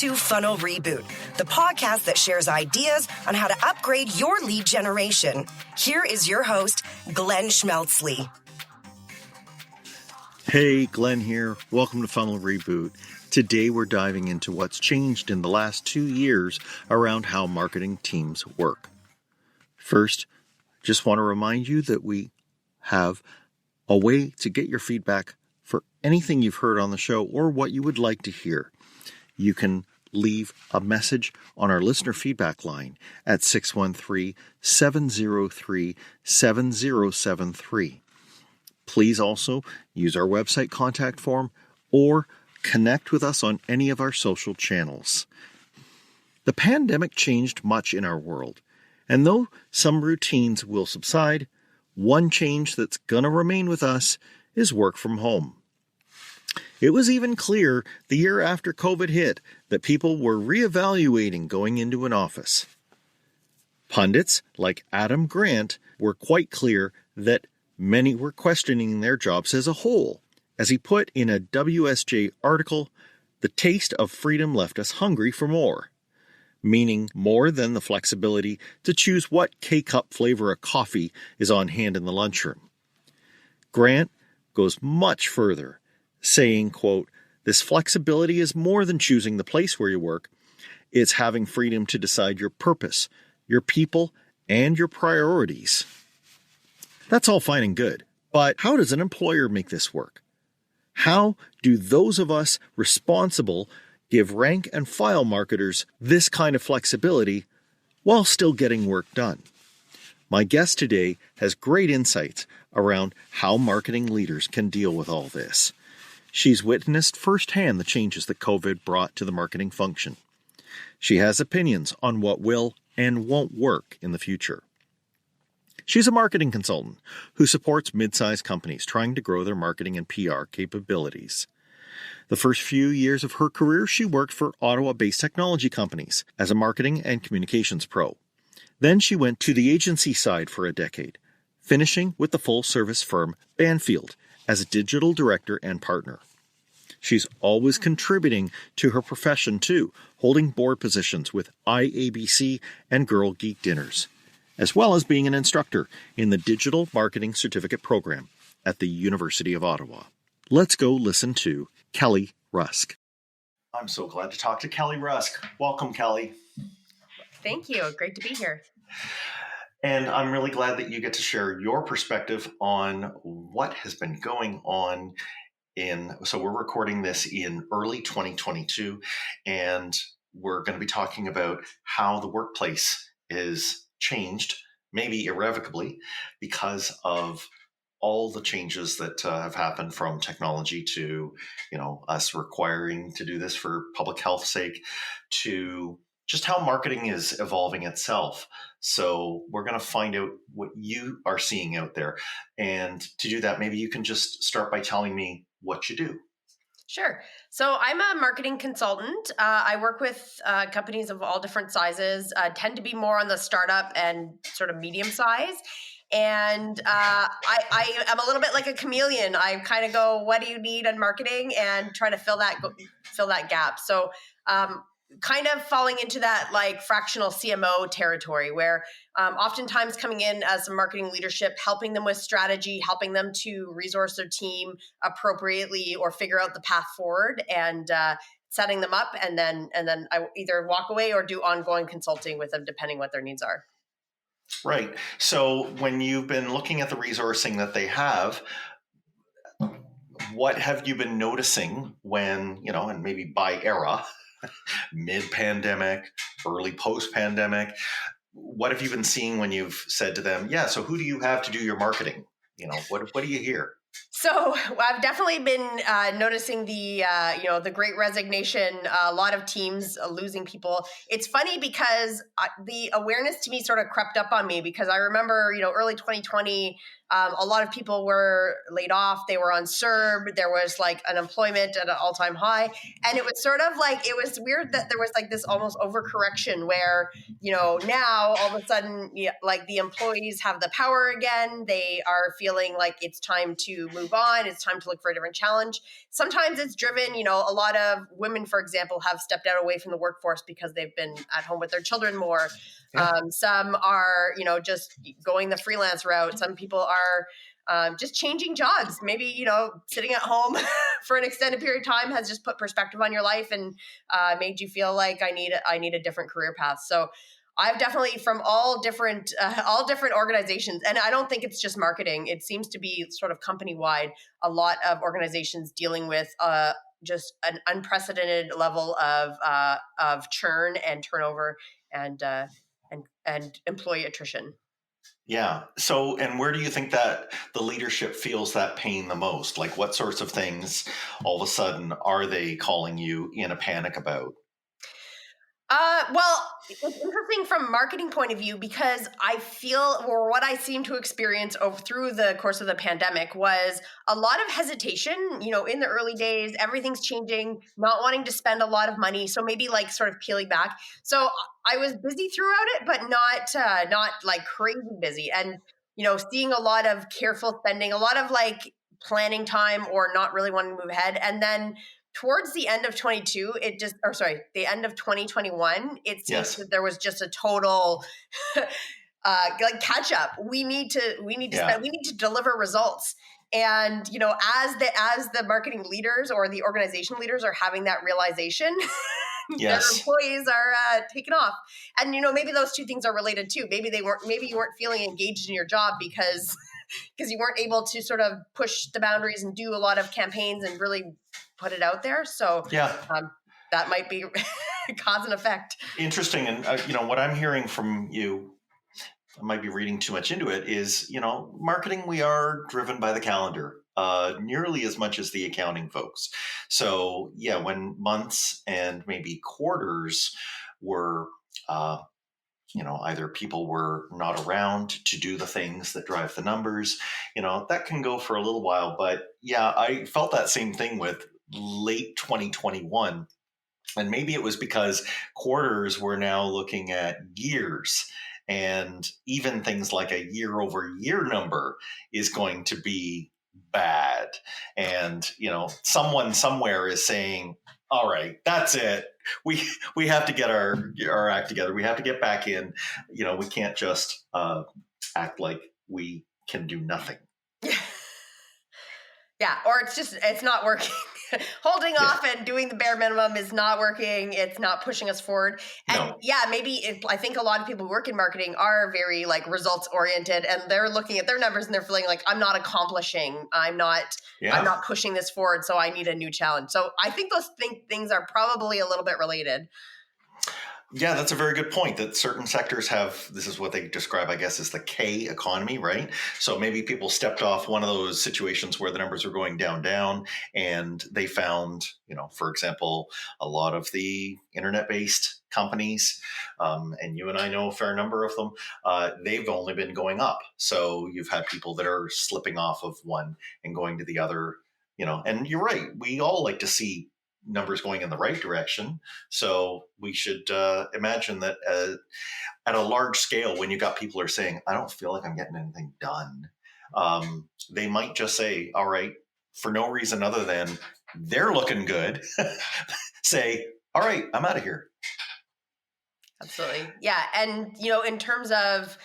to Funnel Reboot, the podcast that shares ideas on how to upgrade your lead generation. Here is your host, Glenn Schmeltzley. Hey, Glenn here. Welcome to Funnel Reboot. Today we're diving into what's changed in the last 2 years around how marketing teams work. First, just want to remind you that we have a way to get your feedback for anything you've heard on the show or what you would like to hear. You can leave a message on our listener feedback line at 613-703-7073. Please also use our website contact form or connect with us on any of our social channels. The pandemic changed much in our world, and though some routines will subside, one change that's going to remain with us is work from home. It was even clear the year after COVID hit that people were reevaluating going into an office. Pundits like Adam Grant were quite clear that many were questioning their jobs as a whole. As he put in a WSJ article, the taste of freedom left us hungry for more, meaning more than the flexibility to choose what K-cup flavor of coffee is on hand in the lunchroom. Grant goes much further, saying, quote, "This flexibility is more than choosing the place where you work. It's having freedom to decide your purpose, your people, and your priorities." That's all fine and good, but how does an employer make this work? How do those of us responsible give rank and file marketers this kind of flexibility while still getting work done? My guest today has great insights around how marketing leaders can deal with all this. She's witnessed firsthand the changes that COVID brought to the marketing function. She has opinions on what will and won't work in the future. She's a marketing consultant who supports mid-sized companies trying to grow their marketing and PR capabilities. The first few years of her career, she worked for Ottawa-based technology companies as a marketing and communications pro. Then she went to the agency side for a decade, finishing with the full-service firm Banfield as a digital director and partner. She's always contributing to her profession too, holding board positions with IABC and Girl Geek Dinners, as well as being an instructor in the Digital Marketing Certificate Program at the University of Ottawa. Let's go listen to Kelly Rusk. I'm so glad to talk to Kelly Rusk. Welcome, Kelly. Thank you. Great to be here. And I'm really glad that you get to share your perspective on what has been going on so we're recording this in early 2022, and we're going to be talking about how the workplace is changed, maybe irrevocably, because of all the changes that have happened from technology to, us requiring to do this for public health sake, to just how marketing is evolving itself. So we're going to find out what you are seeing out there. And to do that, maybe you can just start by telling me what you do. Sure. So I'm a marketing consultant. I work with companies of all different sizes, tend to be more on the startup and sort of medium size. And I am a little bit like a chameleon. I kind of go, what do you need in marketing, and try to fill that gap. So kind of falling into that like fractional CMO territory where oftentimes coming in as a marketing leadership, helping them with strategy, helping them to resource their team appropriately or figure out the path forward, and setting them up. And then I either walk away or do ongoing consulting with them, depending what their needs are. Right. So when you've been looking at the resourcing that they have, what have you been noticing when, and maybe by era, mid-pandemic, early post-pandemic, what have you been seeing when you've said to them, so who do you have to do your marketing? What do you hear? So I've definitely been noticing the Great Resignation. A lot of teams losing people. It's funny because the awareness to me sort of crept up on me, because I remember, early 2020, a lot of people were laid off. They were on CERB. There was like unemployment at an all-time high. And it was sort of like, it was weird that there was like this almost overcorrection where, now all of a sudden, like the employees have the power again. They are feeling like it's time to to move on. It's time to look for a different challenge. Sometimes it's driven, a lot of women, for example, have stepped out away from the workforce because they've been at home with their children more. Yeah. Some are, just going the freelance route. Some people are just changing jobs. Maybe, sitting at home for an extended period of time has just put perspective on your life and made you feel like I need a different career path. So I've definitely from all different organizations, and I don't think it's just marketing. It seems to be sort of company wide. A lot of organizations dealing with just an unprecedented level of churn and turnover and employee attrition. Yeah. So, and where do you think that the leadership feels that pain the most? Like, what sorts of things all of a sudden are they calling you in a panic about? Well, it's interesting from a marketing point of view because I feel, or what I seem to experience through the course of the pandemic was a lot of hesitation. In the early days, everything's changing, not wanting to spend a lot of money, so maybe like sort of peeling back. So I was busy throughout it, but not like crazy busy, and seeing a lot of careful spending, a lot of like planning time, or not really wanting to move ahead, and then towards the end of the end of 2021, it seems Yes. that there was just a total like catch up. We need to spend, we need to deliver results. And as the marketing leaders or the organization leaders are having that realization, their Yes. employees are taking off. And maybe those two things are related too. Maybe you weren't feeling engaged in your job because you weren't able to sort of push the boundaries and do a lot of campaigns and really put it out there. So Yeah. that might be cause and effect. Interesting. And, what I'm hearing from you, I might be reading too much into it, is, marketing, we are driven by the calendar nearly as much as the accounting folks. So, yeah, when months and maybe quarters were, either people were not around to do the things that drive the numbers, that can go for a little while. But yeah, I felt that same thing with late 2021. And maybe it was because quarters were now looking at years, and even things like a year over year number is going to be bad. And, someone somewhere is saying, all right, that's it. We have to get our act together. We have to get back in. We can't just act like we can do nothing. Yeah, or it's not working. Holding off and doing the bare minimum is not working. It's not pushing us forward. And I think a lot of people who work in marketing are very like results oriented, and they're looking at their numbers and they're feeling like I'm not accomplishing. I'm not pushing this forward. So I need a new challenge. So I think those things are probably a little bit related. Yeah, that's a very good point, that certain sectors have, this is what they describe, I guess, as the K economy, right? So maybe people stepped off one of those situations where the numbers were going down, and they found, for example, a lot of the internet-based companies, and you and I know a fair number of them, they've only been going up. So you've had people that are slipping off of one and going to the other, and you're right. We all like to see numbers going in the right direction. So we should imagine that at a large scale, when you got people are saying, I don't feel like I'm getting anything done, they might just say, all right, for no reason other than they're looking good, say, all right, I'm out of here. Absolutely. Yeah. And, in terms of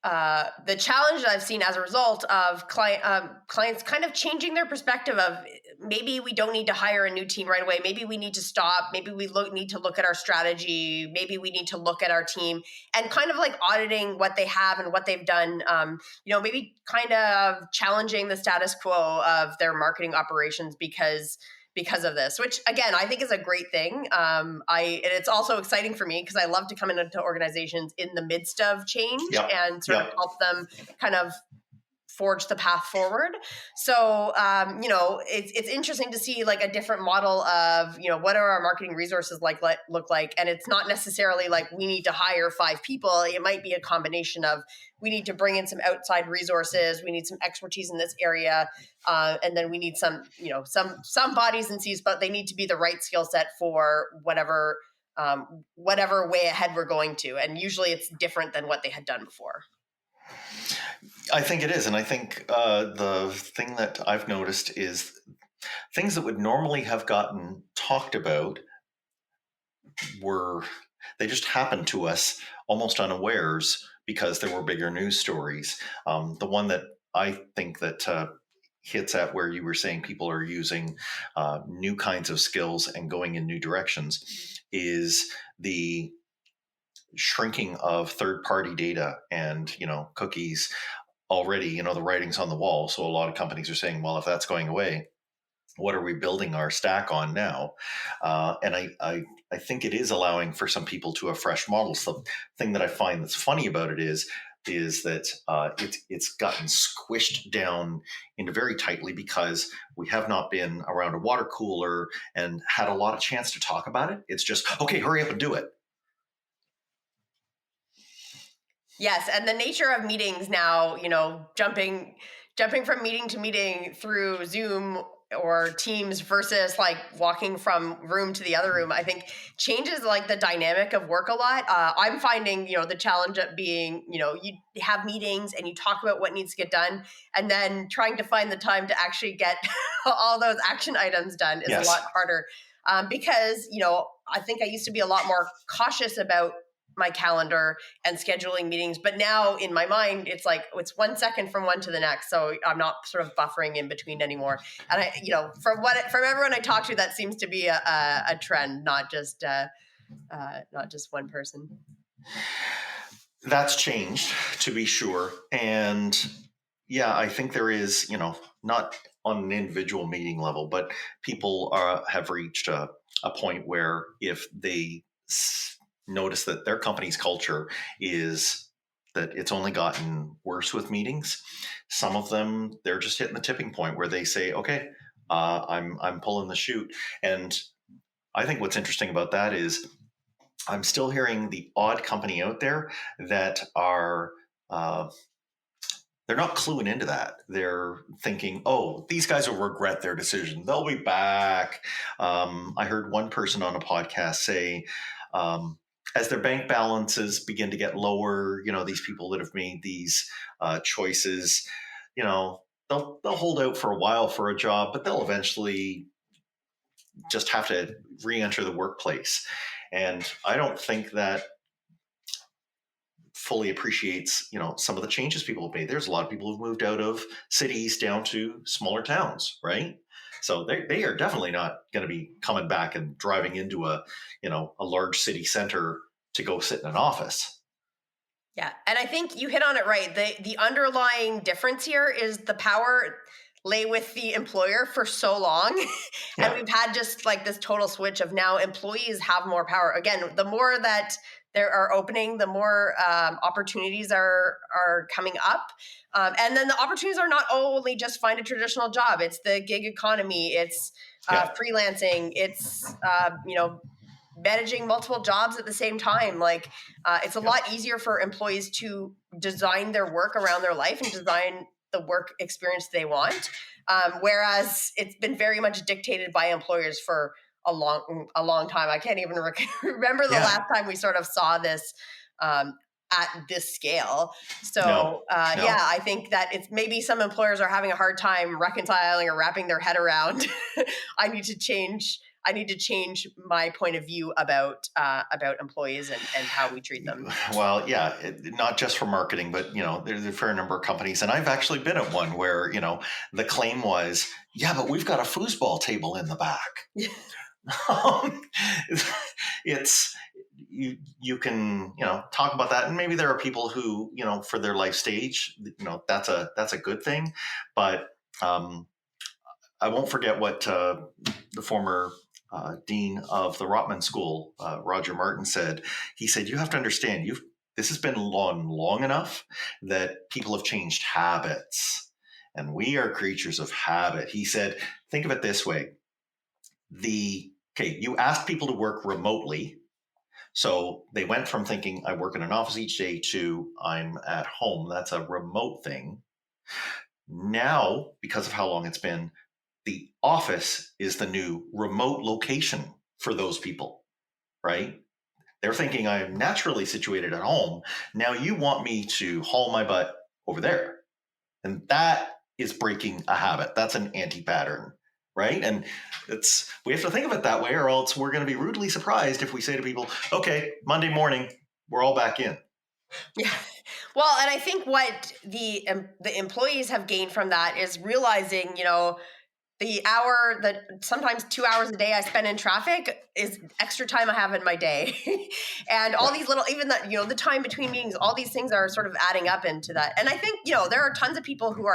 the challenge that I've seen as a result of clients kind of changing their perspective of maybe we don't need to hire a new team right away. Maybe we need to stop. Maybe we need to look at our strategy. Maybe we need to look at our team and kind of like auditing what they have and what they've done. Maybe kind of challenging the status quo of their marketing operations because of this, which again, I think is a great thing. And it's also exciting for me because I love to come into organizations in the midst of change and sort of help them kind of forge the path forward. So, it's interesting to see like a different model of, what are our marketing resources look like? And it's not necessarily like we need to hire 5 people. It might be a combination of we need to bring in some outside resources. We need some expertise in this area. And then we need some bodies and seats, but they need to be the right skill set for whatever way ahead we're going to. And usually it's different than what they had done before. I think it is. And I think the thing that I've noticed is things that would normally have gotten talked about were, they just happened to us almost unawares because there were bigger news stories. The one that I think that hits at where you were saying people are using new kinds of skills and going in new directions is the shrinking of third-party data and cookies. Already the writing's on the wall, so a lot of companies are saying, well, if that's going away, what are we building our stack on now? And I think it is allowing for some people to have fresh models. The thing that I find that's funny about it is that it's gotten squished down into very tightly because we have not been around a water cooler and had a lot of chance to talk about it. It's just, okay, hurry up and do it. Yes, and the nature of meetings now, jumping from meeting to meeting through Zoom or Teams versus like walking from room to the other room, I think changes like the dynamic of work a lot. I'm finding, the challenge of being, you have meetings and you talk about what needs to get done, and then trying to find the time to actually get all those action items done is Yes. a lot harder. Because, I think I used to be a lot more cautious about my calendar and scheduling meetings, but now in my mind it's like it's 1 second from one to the next, so I'm not sort of buffering in between anymore. And I from everyone I talk to, that seems to be a trend, not just one person. That's changed, to be sure. And yeah, I think there is, not on an individual meeting level, but people have reached a point where if they notice that their company's culture is that it's only gotten worse with meetings, some of them, they're just hitting the tipping point where they say, okay, I'm pulling the chute. And I think what's interesting about that is I'm still hearing the odd company out there that are they're not cluing into that. They're thinking, oh, these guys will regret their decision. They'll be back. I heard one person on a podcast say, as their bank balances begin to get lower, these people that have made these choices, they'll hold out for a while for a job, but they'll eventually just have to re-enter the workplace. And I don't think that fully appreciates, some of the changes people have made. There's a lot of people who've moved out of cities down to smaller towns, right? So they are definitely not going to be coming back and driving into a large city center to go sit in an office. Yeah, and I think you hit on it right. The underlying difference here is the power lay with the employer for so long. And we've had just like this total switch of now employees have more power. Again, the more that there are opening, the more opportunities are coming up. And then the opportunities are not only just find a traditional job. It's the gig economy. It's freelancing. It's, managing multiple jobs at the same time. Like it's a lot easier for employees to design their work around their life and design the work experience they want. Whereas it's been very much dictated by employers for a long time. I can't even remember the last time we sort of saw this at this scale. So I think that it's maybe some employers are having a hard time reconciling or wrapping their head around. I need to change my point of view about employees and how we treat them. Well, yeah, not just for marketing, but there's a fair number of companies, and I've actually been at one where the claim was, yeah, but we've got a foosball table in the back. It's you can talk about that, and maybe there are people who for their life stage that's a good thing, but I won't forget what the former dean of the Rotman School, Roger Martin, said. He said, you have to understand, this has been long enough that people have changed habits, and we are creatures of habit. He said, think of it this way. You asked people to work remotely. So they went from thinking I work in an office each day to I'm at home. That's a remote thing. Now, because of how long it's been, the office is the new remote location for those people, right? They're thinking I'm naturally situated at home. Now you want me to haul my butt over there. And that is breaking a habit. That's an anti-pattern, right? And we have to think of it that way, or else we're going to be rudely surprised if we say to people, okay, Monday morning, we're all back in. Yeah. Well, and I think what the employees have gained from that is realizing, the hour that sometimes 2 hours a day I spend in traffic is extra time I have in my day. And all these little, even that, the time between meetings, all these things are sort of adding up into that. And I think, there are tons of people who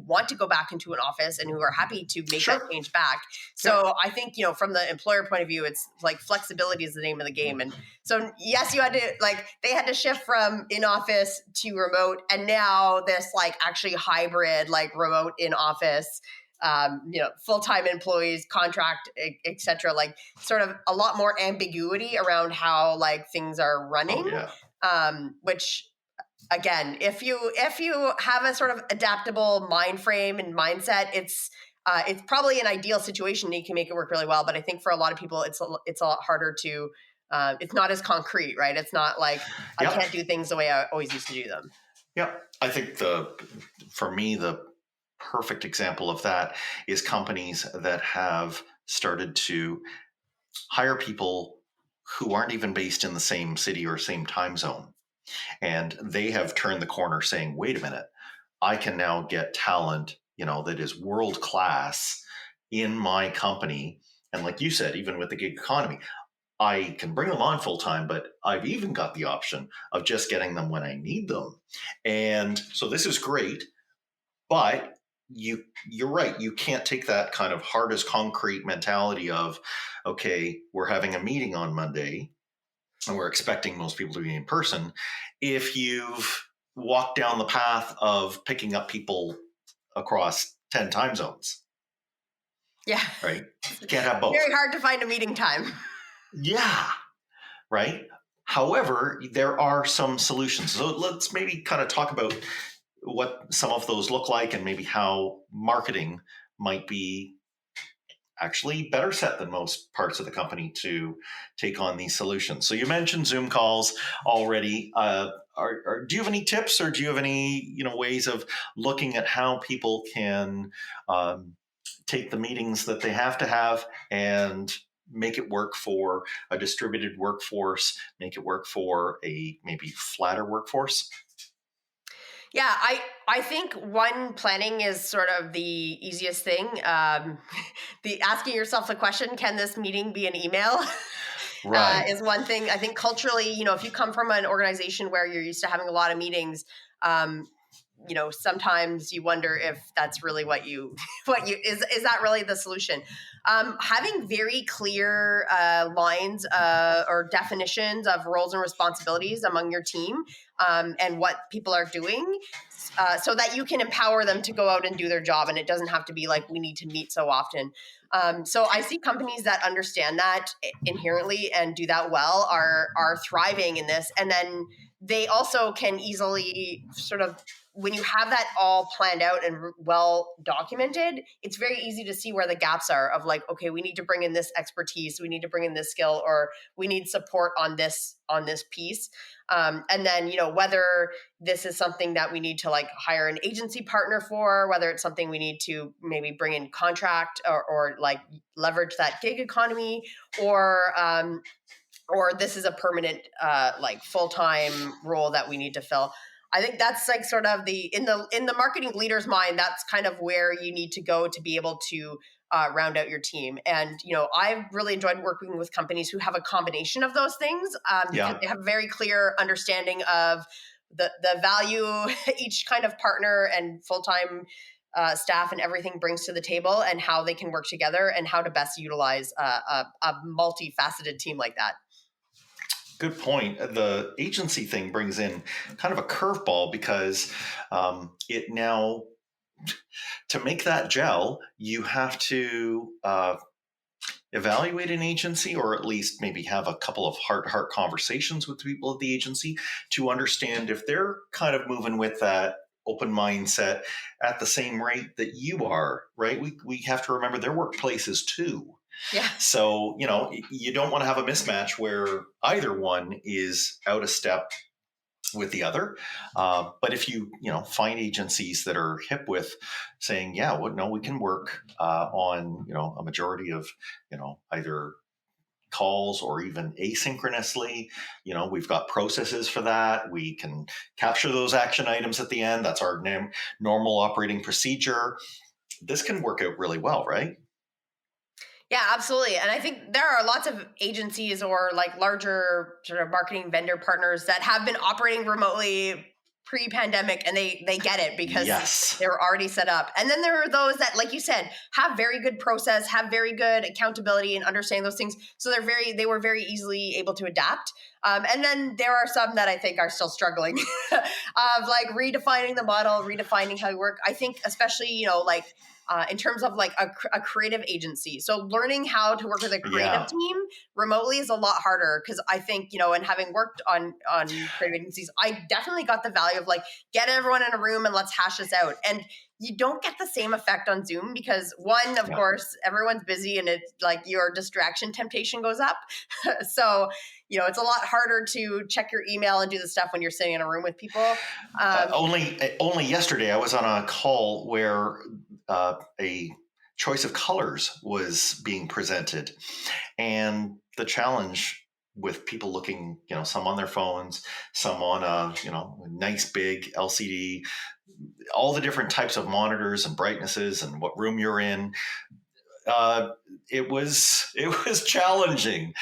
want to go back into an office and who are happy to make that change back. So I think, from the employer point of view, it's like flexibility is the name of the game. And so, yes, they had to shift from in office to remote. And now this actually hybrid, remote in office, full-time employees, contract, et cetera, sort of a lot more ambiguity around how things are running. Which again, if you have a sort of adaptable mind frame and mindset, it's probably an ideal situation and you can make it work really well. But I think for a lot of people, it's a lot harder to, it's not as concrete, right? It's not I can't do things the way I always used to do them. Yeah. I think for me, the perfect example of that is companies that have started to hire people who aren't even based in the same city or same time zone. And they have turned the corner saying, wait a minute, I can now get talent, that is world class in my company. And like you said, even with the gig economy, I can bring them on full time, but I've even got the option of just getting them when I need them. And so this is great, but you're right. You can't take that kind of hard as concrete mentality of, okay, we're having a meeting on Monday and we're expecting most people to be in person. If you've walked down the path of picking up people across 10 time zones. Yeah. Right. You can't have both. Very hard to find a meeting time. Yeah. Right. However, there are some solutions. So let's maybe kind of talk about what some of those look like and maybe how marketing might be actually better set than most parts of the company to take on these solutions. So you mentioned Zoom calls already. Do you have any tips, or do you have any ways of looking at how people can take the meetings that they have to have and make it work for a distributed workforce, make it work for a maybe flatter workforce? Yeah, I think planning is sort of the easiest thing. The asking yourself the question, can this meeting be an email? Right. Is one thing. I think culturally, if you come from an organization where you're used to having a lot of meetings, sometimes you wonder if that's really is that really the solution? Having very clear lines or definitions of roles and responsibilities among your team and what people are doing so that you can empower them to go out and do their job. And it doesn't have to be we need to meet so often. So I see companies that understand that inherently and do that well are thriving in this. And then they also can easily sort of, when you have that all planned out and well documented, it's very easy to see where the gaps are of okay, we need to bring in this expertise, we need to bring in this skill, or we need support on this piece. And then, whether this is something that we need to hire an agency partner for, whether it's something we need to maybe bring in contract or leverage that gig economy, or this is a permanent full-time role that we need to fill. I think that's sort of in the marketing leader's mind, that's kind of where you need to go to be able to round out your team. And, I've really enjoyed working with companies who have a combination of those things because they have a very clear understanding of the value each kind of partner and full-time staff and everything brings to the table, and how they can work together and how to best utilize a multifaceted team like that. Good point. The agency thing brings in kind of a curveball because it now, to make that gel, you have to evaluate an agency, or at least maybe have a couple of heart-to-heart conversations with people at the agency to understand if they're kind of moving with that open mindset at the same rate that you are, right? We have to remember their workplaces too. Yeah. So, you don't want to have a mismatch where either one is out of step with the other. But if you find agencies that are hip with saying, yeah, well, no, we can work on a majority of either calls or even asynchronously, we've got processes for that. We can capture those action items at the end. That's our normal operating procedure. This can work out really well, right? Yeah, absolutely. And I think there are lots of agencies or like larger sort of marketing vendor partners that have been operating remotely pre-pandemic, and they get it because Yes. they were already set up. And then there are those that, like you said, have very good process, have very good accountability and understand those things. So they were very easily able to adapt. And then there are some that I think are still struggling of like redefining the model, redefining how you work. I think especially, in terms of like a creative agency. So learning how to work with a creative team remotely is a lot harder, because I think, and having worked on creative agencies, I definitely got the value of like, get everyone in a room and let's hash this out. And you don't get the same effect on Zoom because one, of course, everyone's busy and it's like your distraction temptation goes up. So, it's a lot harder to check your email and do the stuff when you're sitting in a room with people. Only yesterday I was on a call where a choice of colors was being presented, and the challenge with people looking, some on their phones, some on a nice big LCD, all the different types of monitors and brightnesses and what room you're in. It was challenging.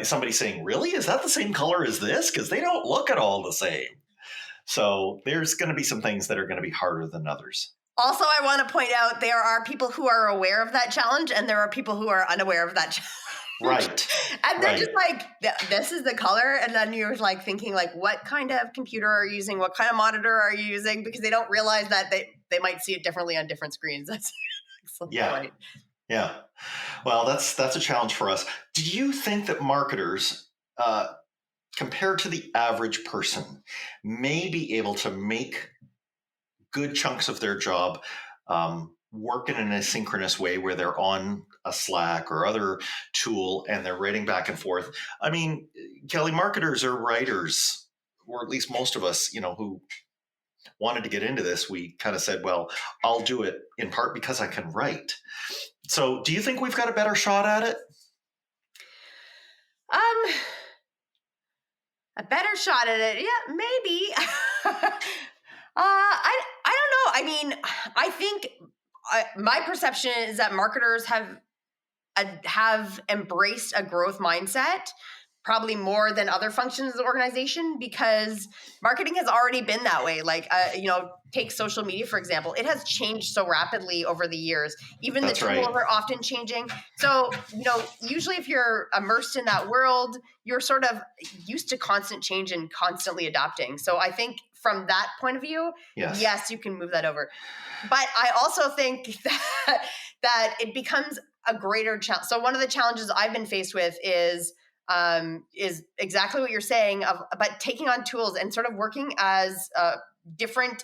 Somebody saying, "Really, is that the same color as this?" Because they don't look at all the same. So there's going to be some things that are going to be harder than others. Also, I want to point out there are people who are aware of that challenge, and there are people who are unaware of that challenge. Right. And they're just like, this is the color. And then you're like thinking like, what kind of computer are you using? What kind of monitor are you using? Because they don't realize that they might see it differently on different screens. That's excellent point. Yeah. Well, that's a challenge for us. Do you think that marketers, compared to the average person, may be able to make good chunks of their job work in an asynchronous way where they're on a Slack or other tool and they're writing back and forth? I mean, Kelly, marketers are writers, or at least most of us, who wanted to get into this, we kind of said, well, I'll do it in part because I can write. So do you think we've got a better shot at it? A better shot at it? Yeah, maybe. I don't know. I mean, I think my perception is that marketers have embraced a growth mindset, probably more than other functions of the organization, because marketing has already been that way. Like, take social media, for example. It has changed so rapidly over the years. Even the tools are often changing. So, usually if you're immersed in that world, you're sort of used to constant change and constantly adapting. So I think from that point of view, yes, you can move that over. But I also think that it becomes a greater challenge. So one of the challenges I've been faced with is exactly what you're saying, but taking on tools and sort of working as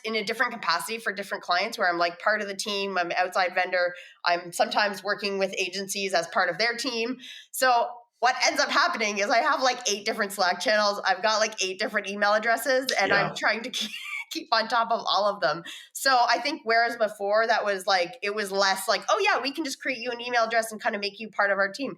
in a different capacity for different clients, where I'm like part of the team, I'm an outside vendor, I'm sometimes working with agencies as part of their team. So what ends up happening is I have like 8 different Slack channels, I've got like 8 different email addresses, and I'm trying to keep on top of all of them. So I think whereas before that was like, it was less like, oh yeah, we can just create you an email address and kind of make you part of our team.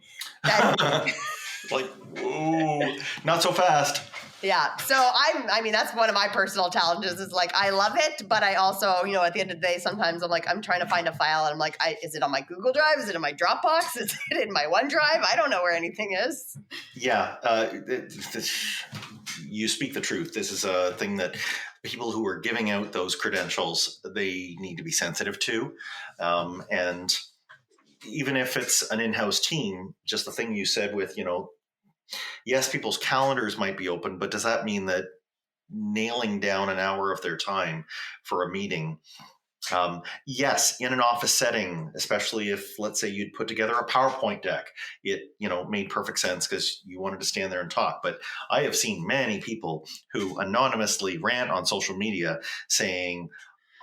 Like, whoa, not so fast. Yeah. So I mean, that's one of my personal challenges is like, I love it, but I also, at the end of the day, sometimes I'm like, I'm trying to find a file and I'm like, is it on my Google Drive? Is it in my Dropbox? Is it in my OneDrive? I don't know where anything is. Yeah. You speak the truth. This is a thing that people who are giving out those credentials, they need to be sensitive to. And even if it's an in-house team, just the thing you said with, yes, people's calendars might be open, but does that mean that nailing down an hour of their time for a meeting? Yes, in an office setting, especially if, let's say, you'd put together a PowerPoint deck, it, made perfect sense because you wanted to stand there and talk. But I have seen many people who anonymously rant on social media saying,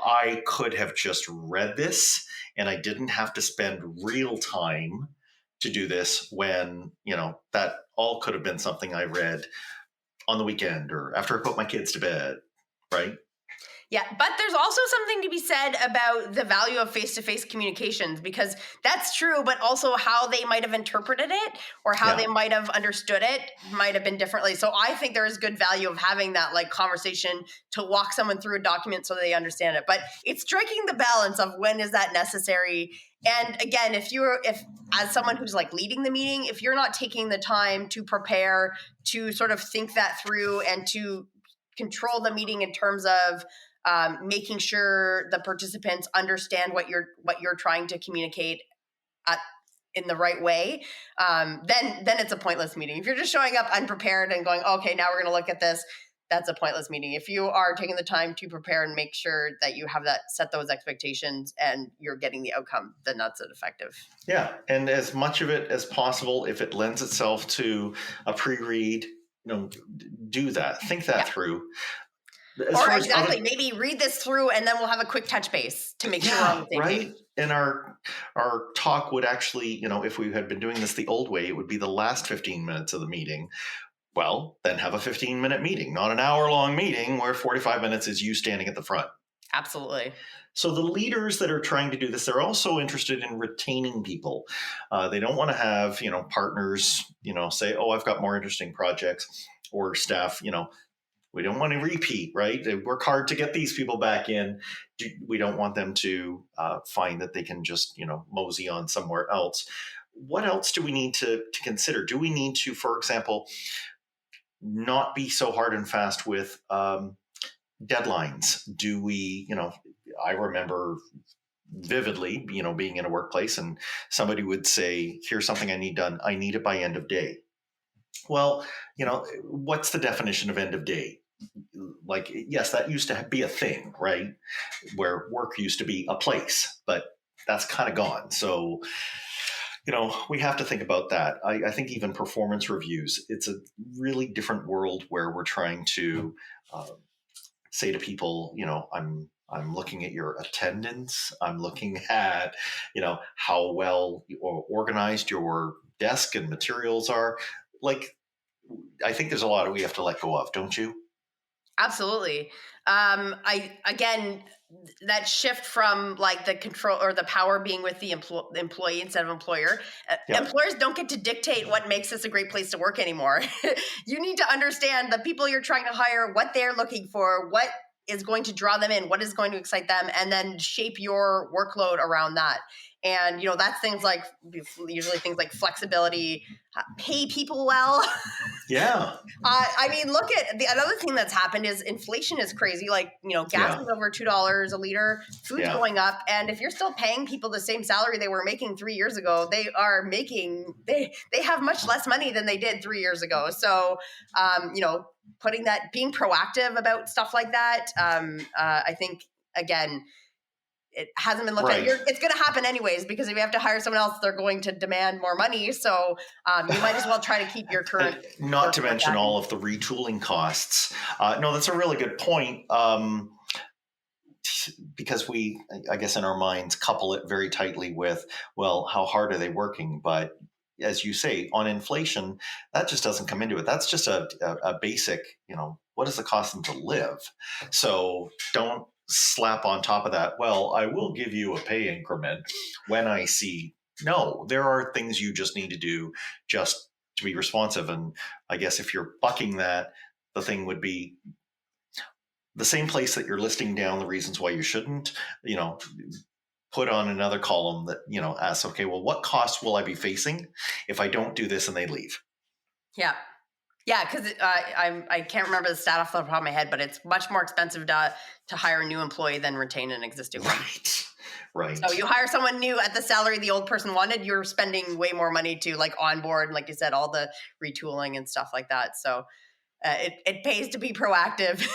I could have just read this and I didn't have to spend real time to do this, when, that all could have been something I read on the weekend or after I put my kids to bed, right? Yeah, but there's also something to be said about the value of face-to-face communications, because that's true, but also how they might have interpreted it or how they might have understood it might have been differently. So I think there is good value of having that like conversation to walk someone through a document so they understand it. But it's striking the balance of when is that necessary. And again, if as someone who's like leading the meeting, if you're not taking the time to prepare, to sort of think that through and to control the meeting in terms of making sure the participants understand what you're trying to communicate in the right way, then it's a pointless meeting. If you're just showing up unprepared and going, okay, now we're going to look at this, that's a pointless meeting. If you are taking the time to prepare and make sure that you have set those expectations and you're getting the outcome, then that's effective. Yeah, and as much of it as possible, if it lends itself to a pre-read, do that. Think that through. Maybe read this through and then we'll have a quick touch base to make sure we're on the same page. And our talk would actually, if we had been doing this the old way, it would be the last 15 minutes of the meeting. Well, then have a 15-minute meeting, not an hour-long meeting where 45 minutes is you standing at the front. Absolutely. So the leaders that are trying to do this, they're also interested in retaining people. They don't want to have, partners, say, oh, I've got more interesting projects, or staff, we don't want to repeat, right? They work hard to get these people back in. We don't want them to find that they can just, mosey on somewhere else. What else do we need to consider? Do we need to, for example, not be so hard and fast with deadlines? Do we, I remember vividly, being in a workplace and somebody would say, here's something I need done. I need it by end of day. Well, what's the definition of end of day? Like, yes, that used to be a thing, right? Where work used to be a place, but that's kind of gone. So, we have to think about that. I think even performance reviews, it's a really different world where we're trying to say to people, I'm looking at your attendance. I'm looking at, how well or organized your desk and materials are. Like, I think there's a lot we have to let go of, don't you? Absolutely. That shift from like the control or the power being with the employee instead of employer. Employers don't get to dictate what makes this a great place to work anymore. You need to understand the people you're trying to hire, what they're looking for, what is going to draw them in, what is going to excite them, and then shape your workload around that. And, that's usually things like flexibility, pay people well. Yeah. Look at another thing that's happened is inflation is crazy. Like, gas is over $2 a liter, food's going up. And if you're still paying people the same salary they were making 3 years ago, they have much less money than they did 3 years ago. So, being proactive about stuff like that, I think, again, it hasn't been looked at. It's going to happen anyways, because if you have to hire someone else, they're going to demand more money. So you might as well try to keep your current. Not to mention all of the retooling costs. No, that's a really good point. Because we, I guess in our minds, couple it very tightly with, well, how hard are they working? But as you say, on inflation, that just doesn't come into it. That's just a basic, what does it cost them to live? So don't slap on top of that, well, I will give you a pay increment when I see. No, there are things you just need to do just to be responsive. And I guess if you're bucking that, the thing would be the same place that you're listing down the reasons why you shouldn't, put on another column that, asks, okay, well, what costs will I be facing if I don't do this and they leave? Yeah. Yeah, because I can't remember the stat off the top of my head, but it's much more expensive to hire a new employee than retain an existing one. Right. So you hire someone new at the salary the old person wanted, you're spending way more money to like onboard, like you said, all the retooling and stuff like that. So it pays to be proactive.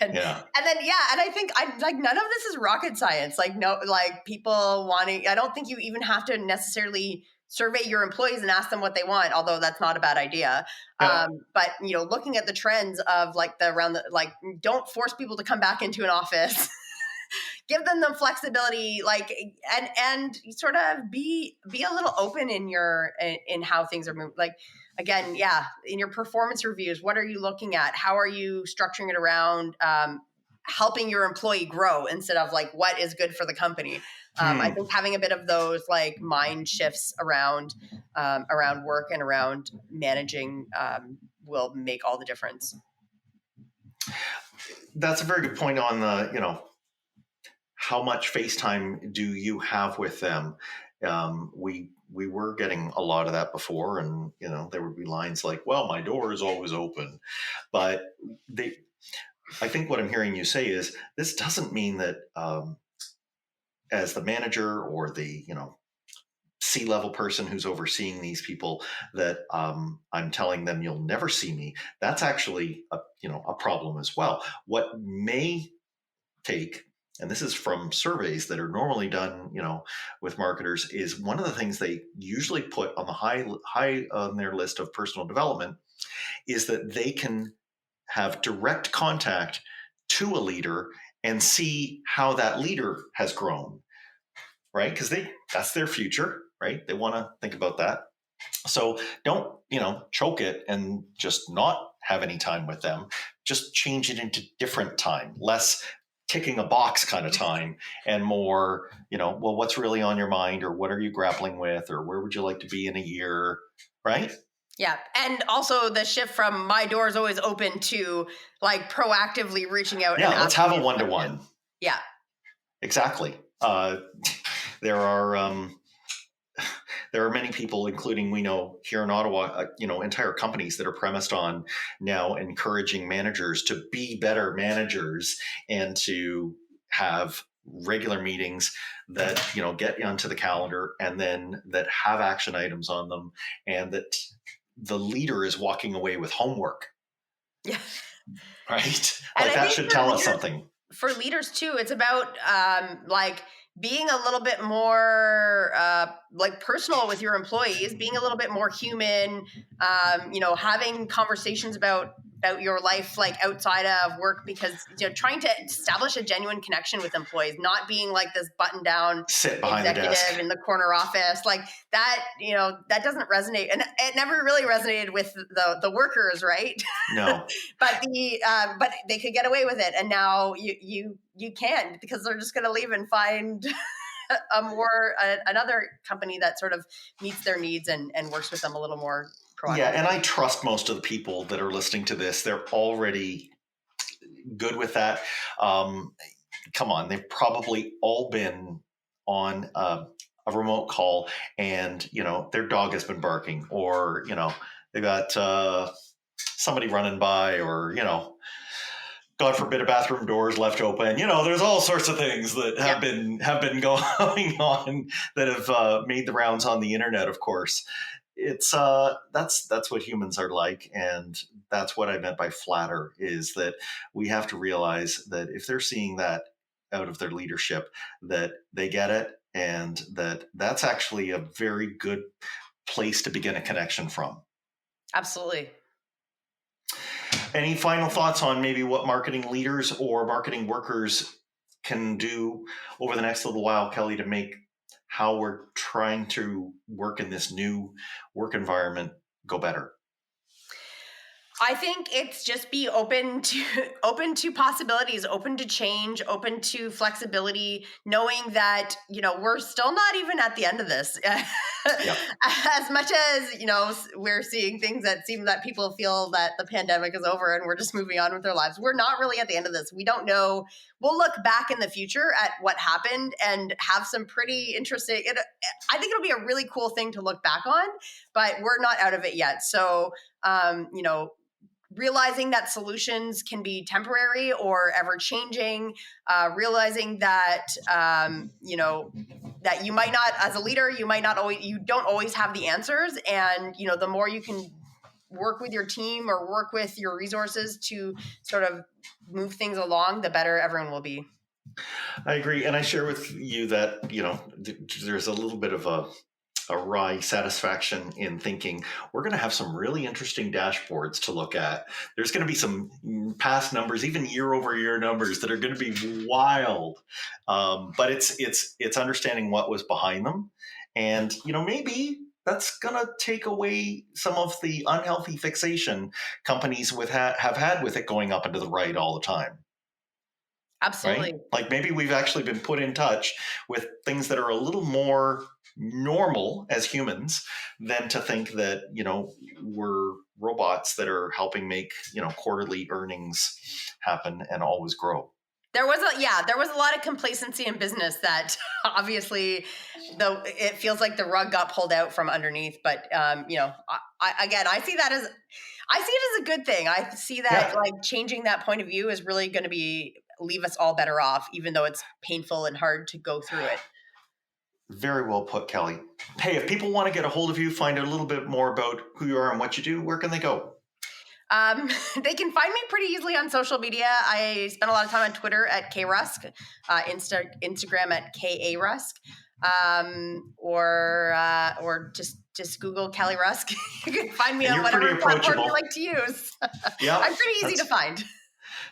And I think none of this is rocket science. People wanting, I don't think you even have to necessarily survey your employees and ask them what they want, although that's not a bad idea. Yeah. But looking at the trends of don't force people to come back into an office. give them the flexibility, like, and sort of be a little open in how things are moving. Like, again, in your performance reviews, what are you looking at? How are you structuring it around helping your employee grow instead of like what is good for the company? I think having a bit of those like mind shifts around work and around managing will make all the difference. That's a very good point on the, how much FaceTime do you have with them? We were getting a lot of that before, and there would be lines like, "Well, my door is always open," but I think what I'm hearing you say is this doesn't mean that as the manager or the C-level person who's overseeing these people that I'm telling them you'll never see me. That's actually a problem as well. What may take, and this is from surveys that are normally done with marketers, is one of the things they usually put on the high on their list of personal development is that they can have direct contact to a leader and see how that leader has grown, right? Because that's their future, right? They want to think about that. So don't, choke it and just not have any time with them. Just change it into different time, less ticking a box kind of time, and more, well, what's really on your mind, or what are you grappling with, or where would you like to be in a year, right? Yeah. And also the shift from my door is always open to like proactively reaching out. Yeah, let's have a one-to-one. Yeah. Exactly. There are many people, including we know here in Ottawa, entire companies that are premised on now encouraging managers to be better managers and to have regular meetings that get you onto the calendar, and then that have action items on them, and that the leader is walking away with homework. Yeah. Right? Like that should tell us something. For leaders too, it's about like being a little bit more like personal with your employees, being a little bit more human, having conversations about your life like outside of work, because trying to establish a genuine connection with employees, not being like this button down sit behind the desk in the corner office like that. That doesn't resonate, and it never really resonated with the workers, right? No. but they could get away with it, and now you can, because they're just going to leave and find another company that sort of meets their needs and works with them a little more proactively. Yeah, and I trust most of the people that are listening to this. They're already good with that. Come on, they've probably all been on a remote call, and their dog has been barking, or they got somebody running by, or God forbid a bathroom door is left open. There's all sorts of things that have been going on that have made the rounds on the internet. Of course, it's that's what humans are like, and that's what I meant by flatter, is that we have to realize that if they're seeing that out of their leadership, that they get it, and that's actually a very good place to begin a connection from. Absolutely. Any final thoughts on maybe what marketing leaders or marketing workers can do over the next little while, Kelly, to make how we're trying to work in this new work environment go better? I think it's just be open to possibilities, open to change, open to flexibility, knowing that, we're still not even at the end of this. Yep. As much as, we're seeing things that seem that people feel that the pandemic is over and we're just moving on with their lives. We're not really at the end of this. We don't know. We'll look back in the future at what happened and have some pretty interesting, I think it'll be a really cool thing to look back on, but we're not out of it yet. So, realizing that solutions can be temporary or ever changing, realizing that, that you might not, as a leader, you don't always have the answers. And, the more you can work with your team or work with your resources to sort of move things along, the better everyone will be. I agree. And I share with you that, there's a little bit of a wry satisfaction in thinking we're going to have some really interesting dashboards to look at. There's going to be some past numbers, even year-over-year numbers that are going to be wild. But it's understanding what was behind them, and maybe that's going to take away some of the unhealthy fixation companies have had with it going up and to the right all the time. Absolutely. Right? Like maybe we've actually been put in touch with things that are a little more normal as humans than to think that, we're robots that are helping make, quarterly earnings happen and always grow. There was a lot of complacency in business that obviously, though it feels like the rug got pulled out from underneath. But I see that as a good thing. I see that like changing that point of view is really going to leave us all better off, even though it's painful and hard to go through it. Very well put, Kelly. Hey, if people want to get a hold of you, find out a little bit more about who you are and what you do, where can they go? They can find me pretty easily on social media. I spend a lot of time on Twitter at KRusk, Instagram at KARusk, or just Google Kelly Rusk. You can find me on whatever platform you like to use. Yeah, I'm pretty easy to find.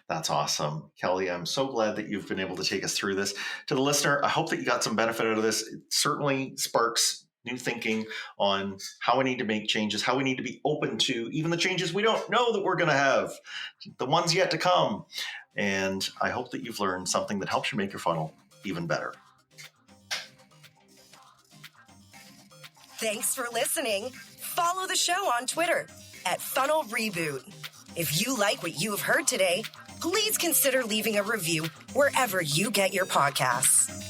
That's awesome. Kelly, I'm so glad that you've been able to take us through this. To the listener, I hope that you got some benefit out of this. It certainly sparks new thinking on how we need to make changes, how we need to be open to even the changes we don't know that we're going to have, the ones yet to come. And I hope that you've learned something that helps you make your funnel even better. Thanks for listening. Follow the show on Twitter at Funnel Reboot. If you like what you have heard today, please consider leaving a review wherever you get your podcasts.